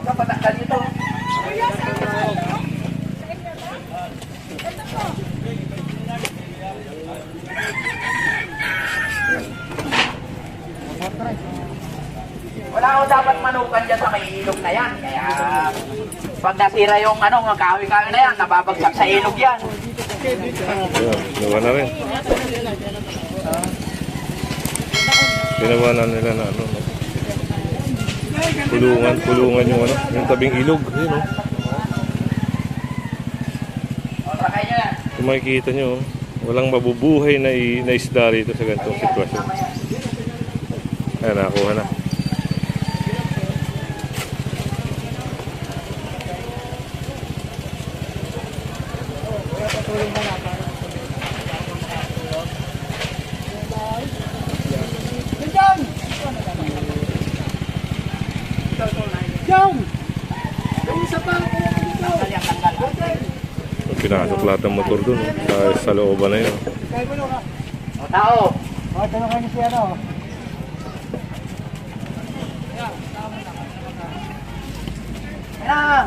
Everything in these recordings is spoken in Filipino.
Kapatanggal nito. Wala ko dapat manukan dyan sa may ilog na yan. Kaya pag nasira yung kahoy-kahoy na yan, nababagsak sa ilog yan. Gawa na rin. Ginawa na nila na kulungan yung tabing ilog. Yun, Kung makikita nyo, walang mabubuhay na isda rito sa ganitong sitwasyon. Ayan, nakakuha na. Pinasok lahat ng motor dun, sa looban na yun. O tao! O, tanong niyo siya, no? Yan!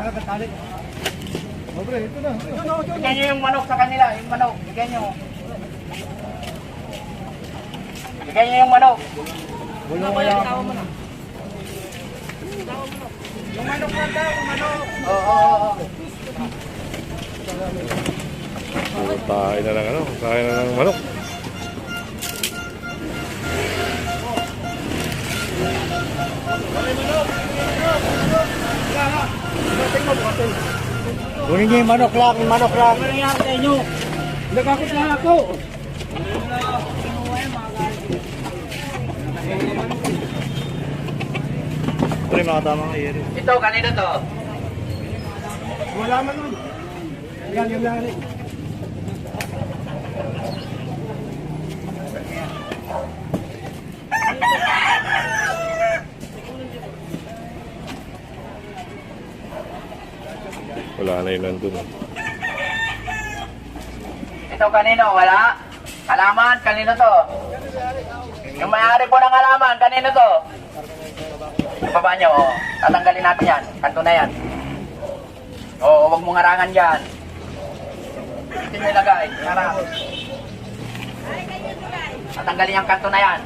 O, pre, ito na. Bigyan nyo yung manok sa kanila, yung manok. Bigyan nyo. Bigyan nyo yung manok. Wala mo yan. Yung manok na daw, yung manok. Oo. Kain na ng manok. Kunin niyo yung manok lang, Ano nangyari sa inyo? Nagkakot na ako. Pre, mga tamang iri. Ito, kanino to? Wala man nun. Yan, yung lari. Wala na yun nandun. Ito kanino? Wala? Halaman? Kanino to? Yung may-ari po ng halaman, kanino to? Ibaba nyo, oh. Tatanggalin natin yan. Kanto na yan. Oo, huwag mong harangan dyan. Ito nyo ilagay. Harang. Tatanggalin yung kanto na yan.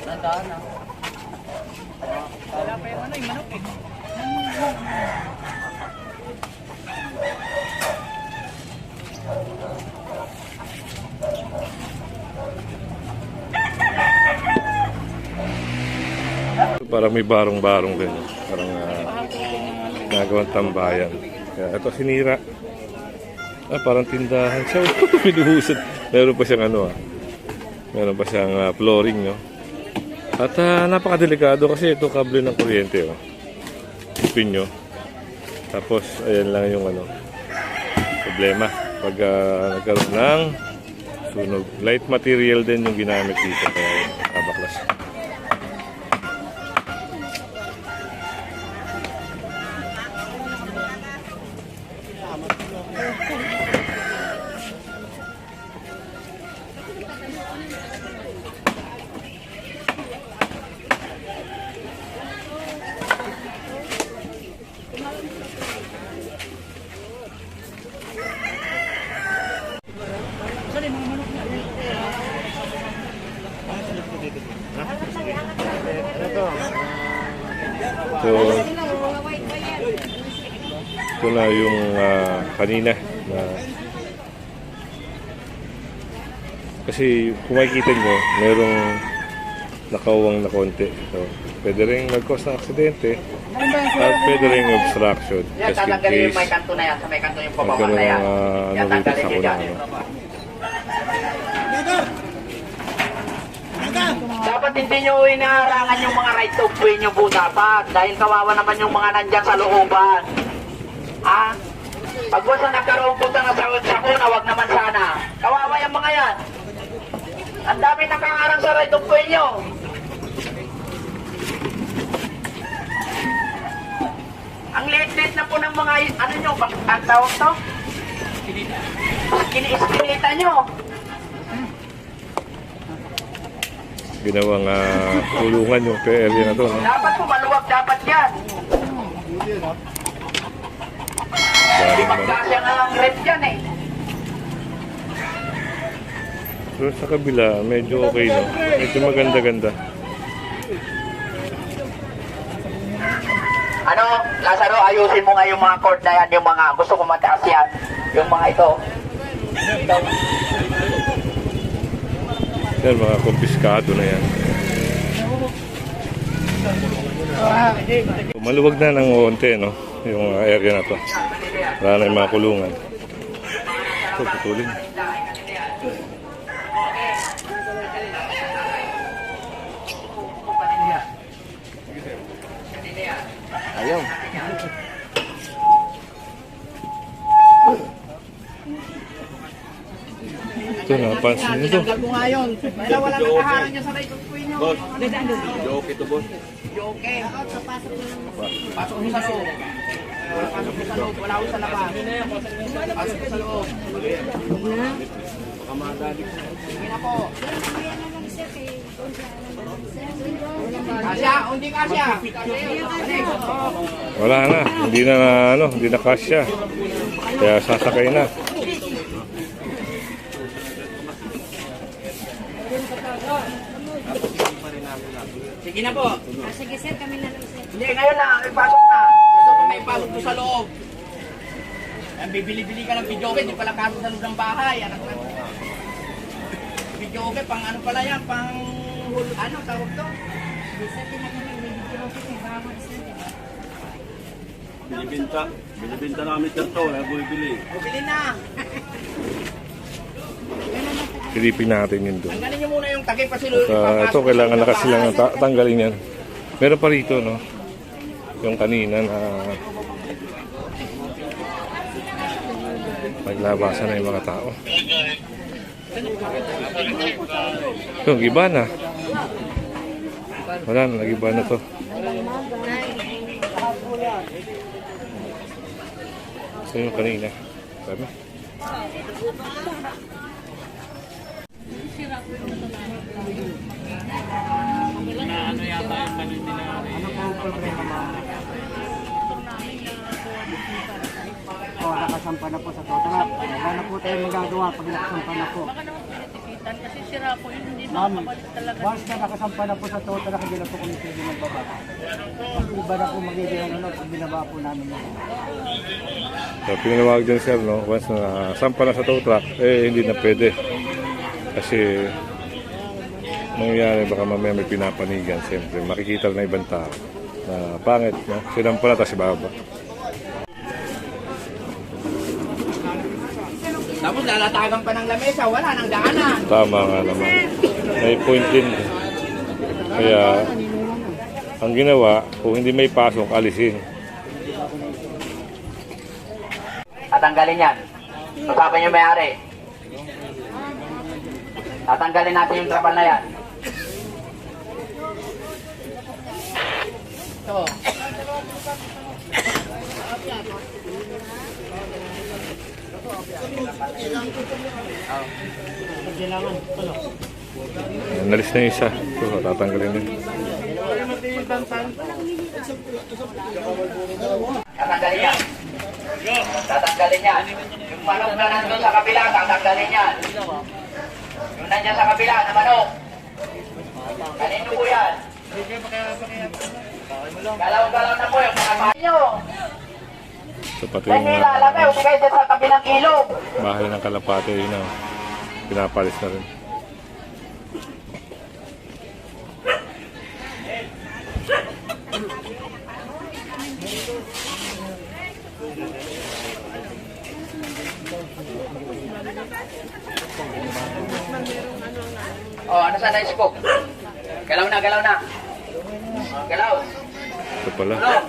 Nandaan na. Wala pa yung manok eh. Parang may barong-barong din. Parang nagawang tambayan. Kaya ito sinira. Parang tindahan siya. Pinuhusad. Meron pa siyang meron pa siyang flooring, no? At napakadelikado kasi ito kable ng kuryente, oh. Ipin nyo. Tapos ayan lang yung problema pag nagkaroon ng sunog. Light material din yung ginamit dito, kaya kabaklas. So, ito na yung kanina na kasi kung makikita nyo, merong nakawang na konti. So, pwede rin mag-cause ng aksidente at pwede rin obstruction. Yan, Just in tatanggalin yung case may kanto na yan. Sa may kanto yung pababa magkaroon na yan. ng Yan, nawitas tanggalin ako nyo na dyan. ano. Dapat hindi nyo inaharangan yung mga right of way nyo po dapat. Dahil kawawa naman yung mga nandyan sa looban. Ha? Pag basta nagkaroon po na sa sakuna, wag naman sana. Kawawa yung mga yan. Ang dami nakaharang sa right of way nyo. Ang liit-liit na po ng mga, ano nyo, ang tawag to? Kini-iskinita nyo. Ginawang kulungan yung area na to. No? Dapat po maluwag dapat yan. Hindi Galing naman. magkasya nga ang red yan eh. Pero sa kabila, medyo okay, no? Medyo maganda-ganda. Ano, Lazaro, ayusin mo nga yung mga cord na yan, yung mga gusto ko mataas yan. Yung mga ito. Yan, mga kumpiskado na yan. Maluwag na ng onte, no? Yung area na to. Wala na yung mga kulungan. Ito, putulin. Ayaw. Ito, napansin nito. Tinanggal ko nga yun. Wala nakaharang niya sa right of way nyo. Joke ito, boss. Okay. Pasok mo sa loob. Pasok mo sa loob. Wala ko sa labas. Pasok mo sa loob. Sige na po. Kasya, hindi kasya. Wala na. Hindi na, hindi na kasya. Kaya sasakay na. Sige na po. Sige sir, kami na lang sir. Hindi, ngayon na. Ipasok na. Gusto ko may pasok mo sa loob. Ang bibili-bili ka ng video, hindi pala kaso sa loob ng bahay. Anak na. Video okay, pang ano pala yan, pang ano, tawag to? Sir, tinagami, may video ko may bago sir, di ba? Binibinta namin ito, bumibili. Bumili na. Silipin natin yun doon. Tanggalin nyo muna yung takip kasi Ito, kailangan na kasi lang tanggalin yan. Meron pa rito, no? Yung kanina na naglabasan na yung mga tao. Ito, giba na. Wala na, nagiba na to. So yung kanina. Sabi? O, nakasampa na po sa total. Wala na po tayo magagawa pag nakasampa na po. Kasi sira po yun, hindi Ma'am, makabalik talaga. once na nakasampa na po sa total, hindi na po kami pwede magbaba. Mas iba na po magiging ano, pag binaba po namin yun. So, pinawag dyan sir, no? Once na sampa na sa tow truck, hindi na pwede. Kasi nangyayari baka mamaya may pinapanigan siyempre. Makikita na ibang tao na pangit, no? Sinampa na tapos ibaba. Tapos lalatagan pa ng lamesa, wala nang daanan. Tama nga naman. May point din. Kaya, ang ginawa, kung hindi may pasok, alisin. Tatanggalin yan. Usapan yung may-ari. Tatanggalin natin yung trapal na yan. Ito. Nalis na yung isa. Ito, tatanggalin din. Tatanggalin yan. Tatanggalin yan. Yung manok na nandun sa kabila, tatanggalin yan. Yung nandyan sa kabila na manok. Kanino po yan? Galaw-galaw na po yung mga bahay nyo. So pati Dahil yung nilalagay, huwag kayo dyan sa kabilang ilog. bahay ng kalapate yun na pinapalis na rin. Oh, ano sa nice cook? Galaw na, galaw na. Galaw. Ito pala. Galaw.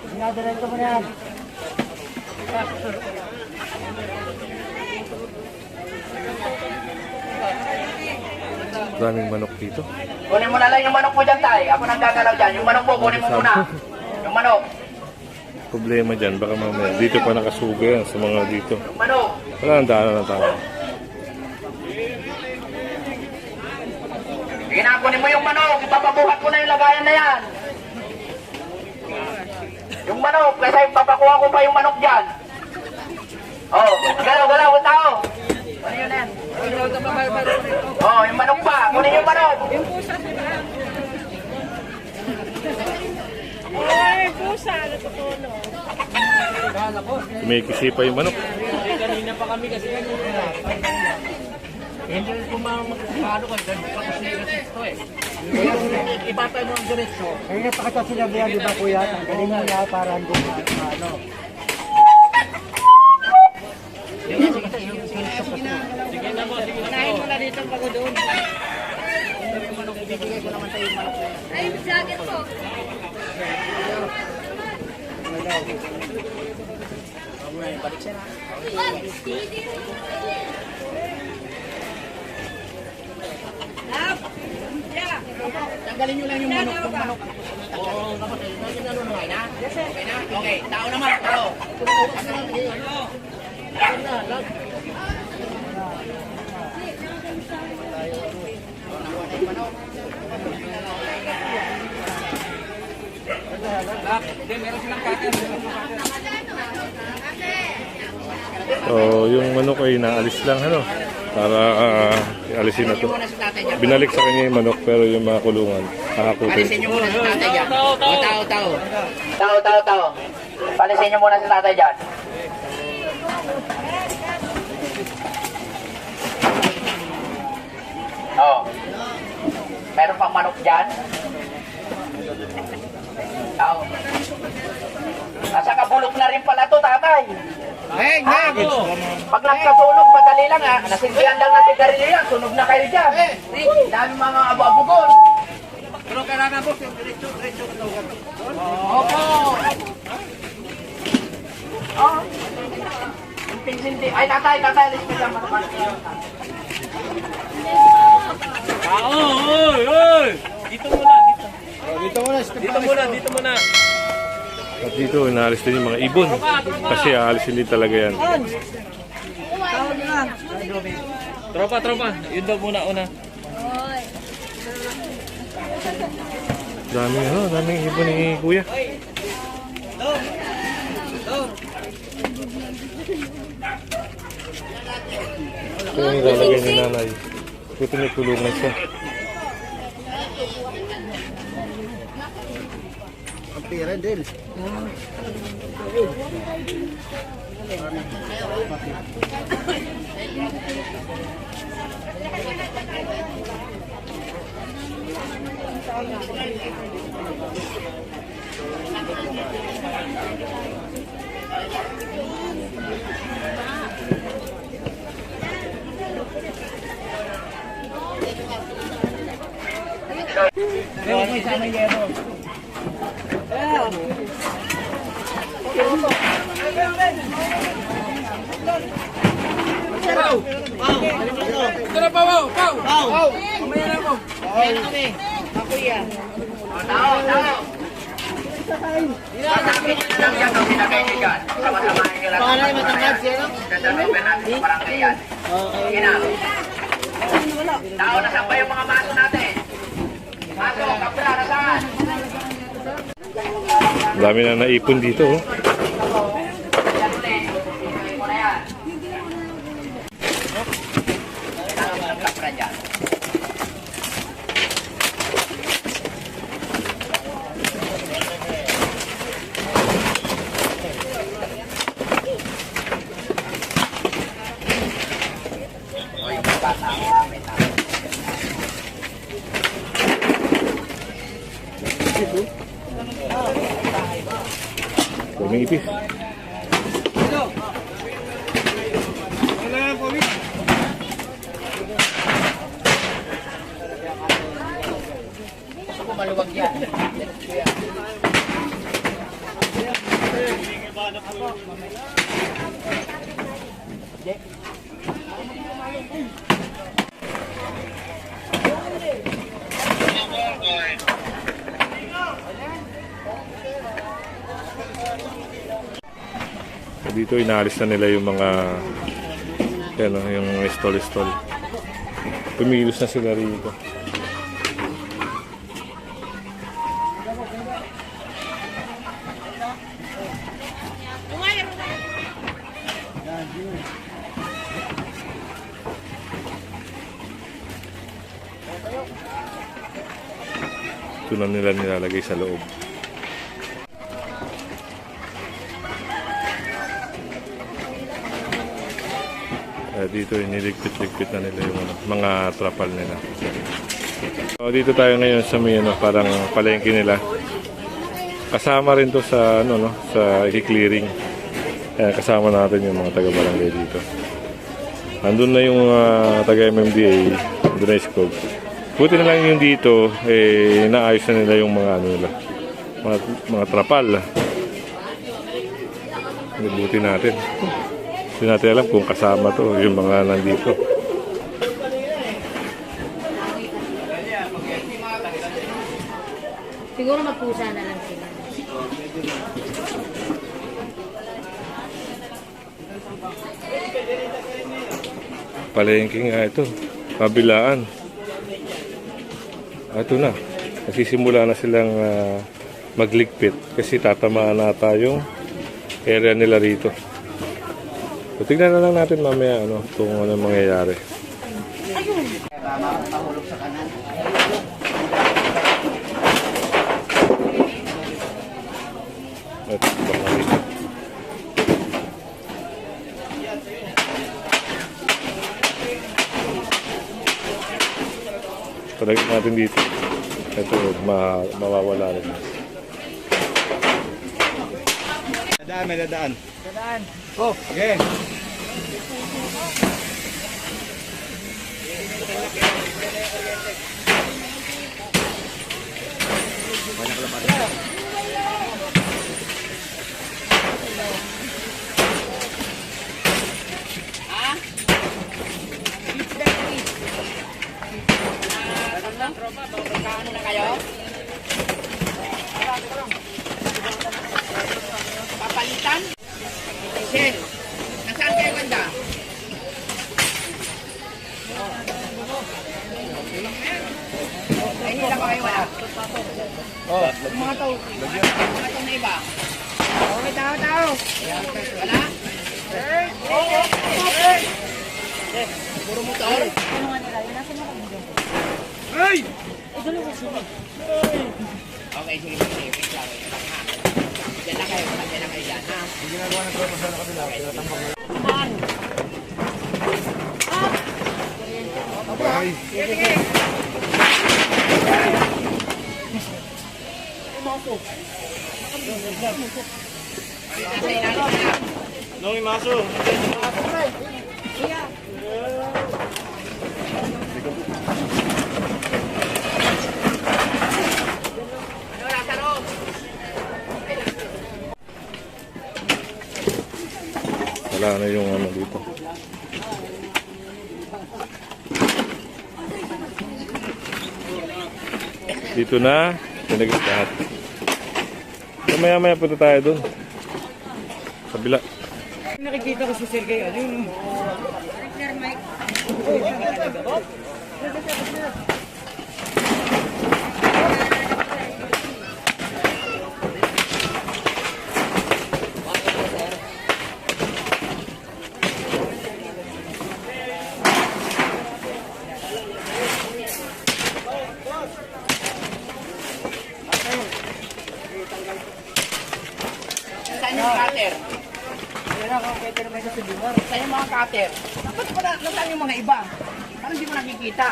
Dinadiretso mo na yan. Daming manok dito. Kunin mo na lang yung manok mo dyan, tay. Ako nang gagalaw dyan. Yung manok mo, kunin mo muna. Yung manok. Problema dyan, baka mamaya. Dito pa nakasuga yan sa mga dito. Yung manok. Wala ang daanan na tao. Sige na, kunin mo yung manok. Ipapabuhat ko na yung lagayan na yan. Yung manok, kasi ipapakuha ko pa yung manok dyan. Oh, galaw, galaw, tao. Ano yun yan? Oh, yung manok pa. Kunin yung manok. Ay, pusa, natutuno. May kisipa yung manok. Kanina pa kami kasi kanina. Hindi ko maano ko, ganun pa kasi ito eh. Ipatay mo ang diretso. Kanina pa kita sinabihan, di ba kuya? Tanggalin mo niya para hindi ano. Unahin mo na dito pag doon. Ay, jacket po. Tanggalin nyo lang yung manok. Yung manok. Okay na? Okay na? Okay. Tao naman. Tao. So, yung manok ay naalis lang ano para alisin na to. Binalik sa kanya yung manok pero yung mga kulungan Palisin kakakutin. nyo muna sa tatay dyan. Tao. Tao. Palisin nyo muna sa tatay dyan. Oh. Meron pang manok dyan. Tao. Nasa kabulok na rin pala to, tatay. Hey, Pag nagkasunog, madali lang ha. Nasindihan lang natin karilyo yan. Sunog na kayo dyan. Dami mga abu-abugon. Pero kailangan po, yung diretso ka daw. Opo. Oh. Sinti. Ay, tatay. Lispit lang. Oy! Dito muna. At dito inaalis din yung mga ibon kasi aalisin din talaga yan. Tropa. Yun daw muna una. Daming ibon ni kuya. Ito yung nilalagay ni nanay. Ito may kulungan siya. Ang pera din. Tao. Sasabihin nyo lang yan ang sinagay nyo dyan. Sama-samahin nyo lang. Para matangkad siya, no? Ganda ng natin sa barangay yan. Sige na. Tao, nasaan ba yung mga maso natin? Maso, kapra, nasaan? Dami na naipon dito. Oh. Yan ulit. Ibigay mo na yan. natira dyan. O, yung bata ang gamit na. Tumipis. Gusto ko maluwag yan. Dito inaalis na nila yung mga yung stall. Pumilos na sila rito. Ito na nila nilalagay sa loob. Dito iniligpit-ligpit na nila yung mga trapal nila. So, dito tayo ngayon sa may parang palengke nila. Kasama rin to sa sa i-clearing. Kasama natin yung mga taga-barangay dito. Andun na yung taga MMDA, andun na iskog. Buti na lang yung dito, naayos na nila yung mga mga trapal. Buti natin. Hindi natin alam kung kasama to yung mga nandito. Siguro magpusa na lang sila. Palengke nga ito. Kabilaan. Ito na. Nagsisimula na silang magligpit kasi tatamaan na tayong area nila rito. So, tignan na lang natin mamaya kung ano mangyayari. Mahulog sa kanan. Ito, baka dito. Palagay natin dito. Ito, mawawala rin. May dadaan. Go. Okay. Magkano na kayo? Papalitan? Michelle, nasaan kayo ganda? Ay, nila ba kayo wala? Mga tao na iba? Okay, tao. Wala? Puro motor? Ano nga nila? Yun nasa mga video. Hey! Ito lang kasi. Okay, sige. Wait lang. Diyan lang kayo. Diyan lang kayo dyan, ha? Ginagawa ng tropa sa kabila. Tinatambak na. Bahay. Nasa ilalim na. Nung imaso. Ano, Lazaro? Wala na yung dito. Dito na, pinagis lahat. So, maya-maya punta tayo doon. Kabila. Nakikita ko si Sergey. Ayun. pwede naman sa lugar. Sa yung mga cutter. Dapat pala, nasaan yung mga iba? Parang hindi mo nakikita.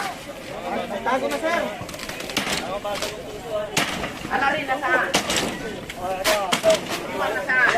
Tago na, sir. Ala rin, nasaan? Iwan nasaan?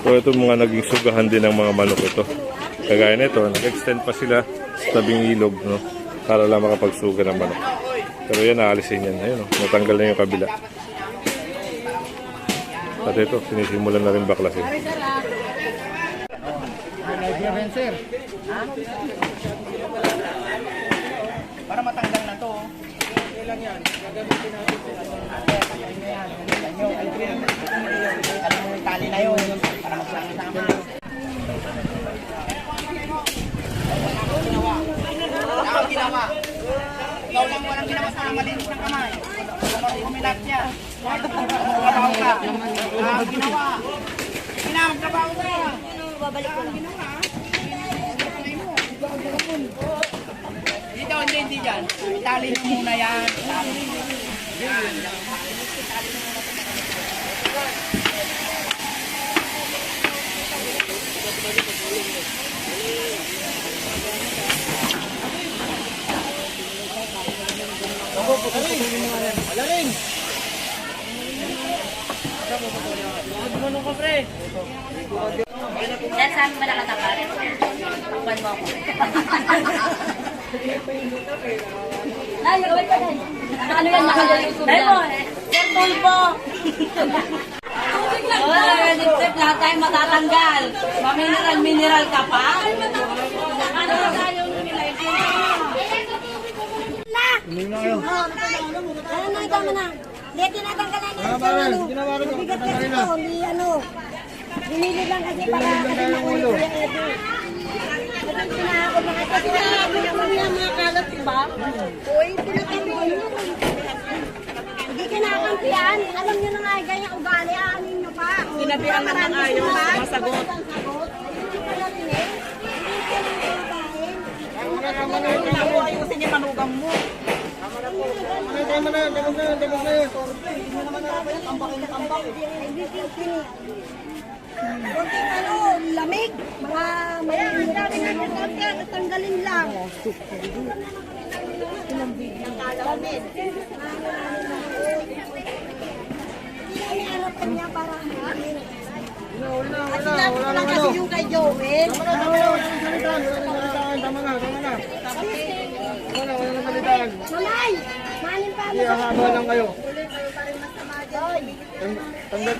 So ito mga naging sugahan din ng mga manok ito. Kagaya nito, nag-extend pa sila sa tabing ilog, no? Para lang makapagsuga ng manok. Pero yan, naalisin yan. Ayun, no? Natanggal na yung kabila. At ito, sinisimulan na rin baklasin. Sir. Para matanggal na to. Ilang yan? Gagamitin natin. Alam mo yung tali na yun. Para magsama-sama. Ang ginawa. Ikaw lang walang ginawa sa malinis ng kamay. Kumilat niya. Magtrabaho ka. Ang ginawa. Magtrabaho ka. Babalik ko lang. Dito, hindi dyan. Itali mo muna yan. Itali mo. Yan. Alaring! Dahil sa amin ba nakatapat? Takpan mo ako. Ay, gawin ka din. Ano yan, nakalusog lang. Sir Tulpo! Oo, nag-trip lahat tayo matatanggal. Mineral ka pa? Ano na tayo nila? Ano na, tama na. Hindi, tinatanggalan na sa ano. Bigat kasi ito, hindi ano. Binili lang kasi para kasi makulit Kuya Edo. Ito pinahakot na kasi pinahakot naman yung mga kalat, diba? Uy, pinatanggal nyo. Hindi kinakampihan. Alam nyo na nga, ganyan ugali, aanin nyo pa. Sinabihan na ng ayaw, masagot. Ako ayusin yung manugang mo. Tama na, dagos na yun. Kunting ano, lamig. Mga tanggalin lang. Lamig. Hinahanap ko niya para Wala lang kasi yung kay Joel. Tama na. Wala na salitaan. Malay! Manin pa mo. Haba lang kayo.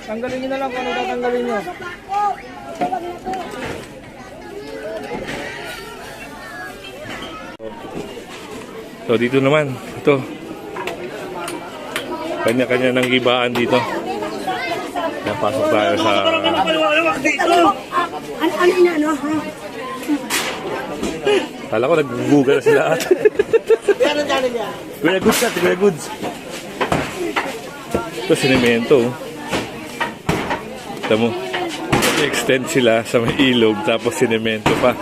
Tanggalin nyo na lang kung ano tatanggalin nyo. So dito naman, ito. Kanya-kanya ng gibaan dito. Napasok tayo sa... Ano inaano ha? Kala ko nagbubuga na sila at. Kuya Goods natin, Kuya Goods. Ito, sinemento. Ito mo. I-extend sila sa may ilog, tapos sinemento pa.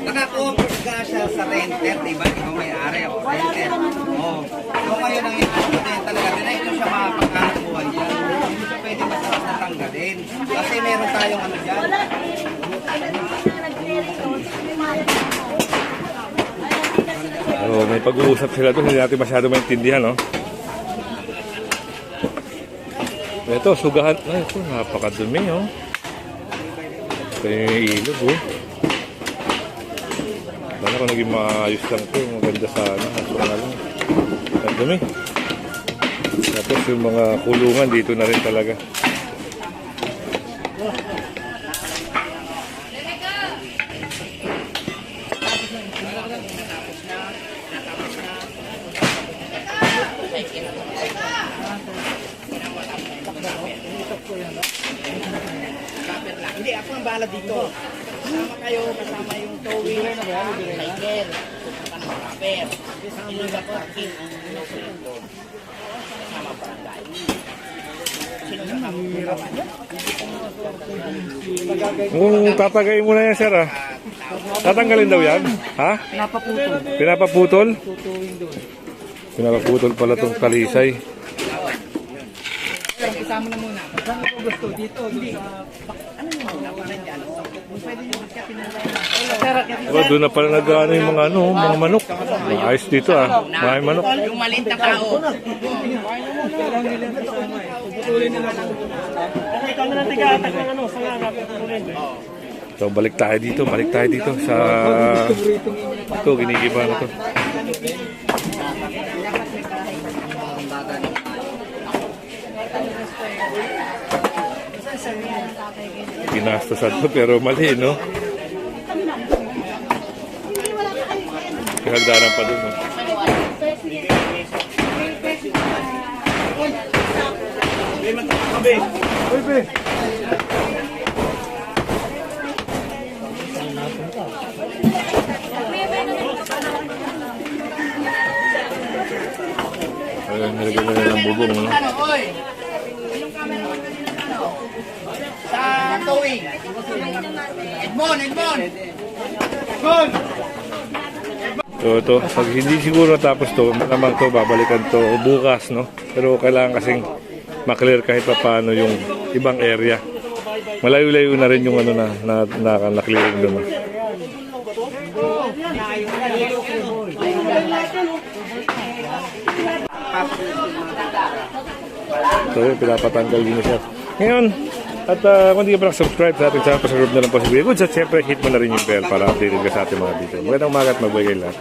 Nakakompos ka siya sa renter, di ba? Ikaw may-ari ako renter. Oo. So ngayon ang inaano din talaga, ito siya makapaghanap buhay dyan. Hindi siya pwede masarap na tanggalin. Kasi meron tayong ano dyan. Oh, may pag-uusap sila doon, hindi natin masyado maintindihan, no? Ito, sugahan. Ay, ito, napakadumi, oh. Ito yung ilog, oh. Sana kung naging maayos lang ito, maganda sana. Kaso nga lang, ang dumi. Tapos yung mga kulungan dito na rin talaga. dito. Kasama kayo, kasama yung towing, cycle, kasama ng rapper. Illegal parking ang inusulit doon. Kasama barangay. Sino kasama? Kung tatagay mo na yan, sir, ah. Tatanggalin daw yan? Ha? Napaputol. Pinapaputol? Tutuwing doon. Pinapaputol pala tong talisay. Isama na muna. Saan ko gusto? Dito. Ano mo? Parang dyan. Pwede nyo magkapin na tayo. Oh, doon na pala nag-ano yung mga manok. Ayos dito, ah. May manok. Yung maliit na tao. So, balik tayo dito sa ito, ginigiba na to. Ginastosan to pero mali, no? Pinagdaran pa dun, no? Ayun, nilagyan na ng bubong, no? Ano, oy? Sa towing. Edmond! So ito, pag hindi siguro natapos to, malamang to, babalikan to bukas, no? Pero kailangan kasing maklear kahit pa paano yung ibang area. Malayo-layo na rin yung ano na clearing doon. So yun, pinapatanggal din siya. Ngayon, at kung hindi ka pa subscribe sa ating channel, pasagroup na lang po si Kuya Goods at syempre hit mo na rin yung bell para updated ka sa ating mga video. Magandang umaga at mabuhay kayo lahat.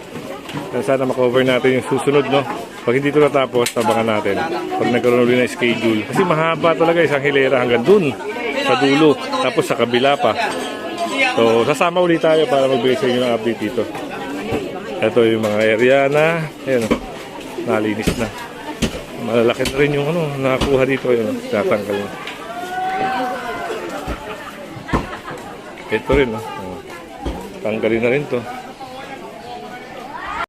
And sana makover natin yung susunod, no? Pag hindi ito natapos, tabangan natin. Pag nagkaroon ulit ng schedule. Kasi mahaba talaga isang hilera hanggang dun sa dulo. Tapos sa kabila pa. So, sasama ulit tayo para magbigay sa inyo ng update dito. Ito yung mga area na, ayun, nalinis na. Malalaki na rin yung nakakuha dito, yun, tatanggal na. Ito rin, tanggalin na rin to.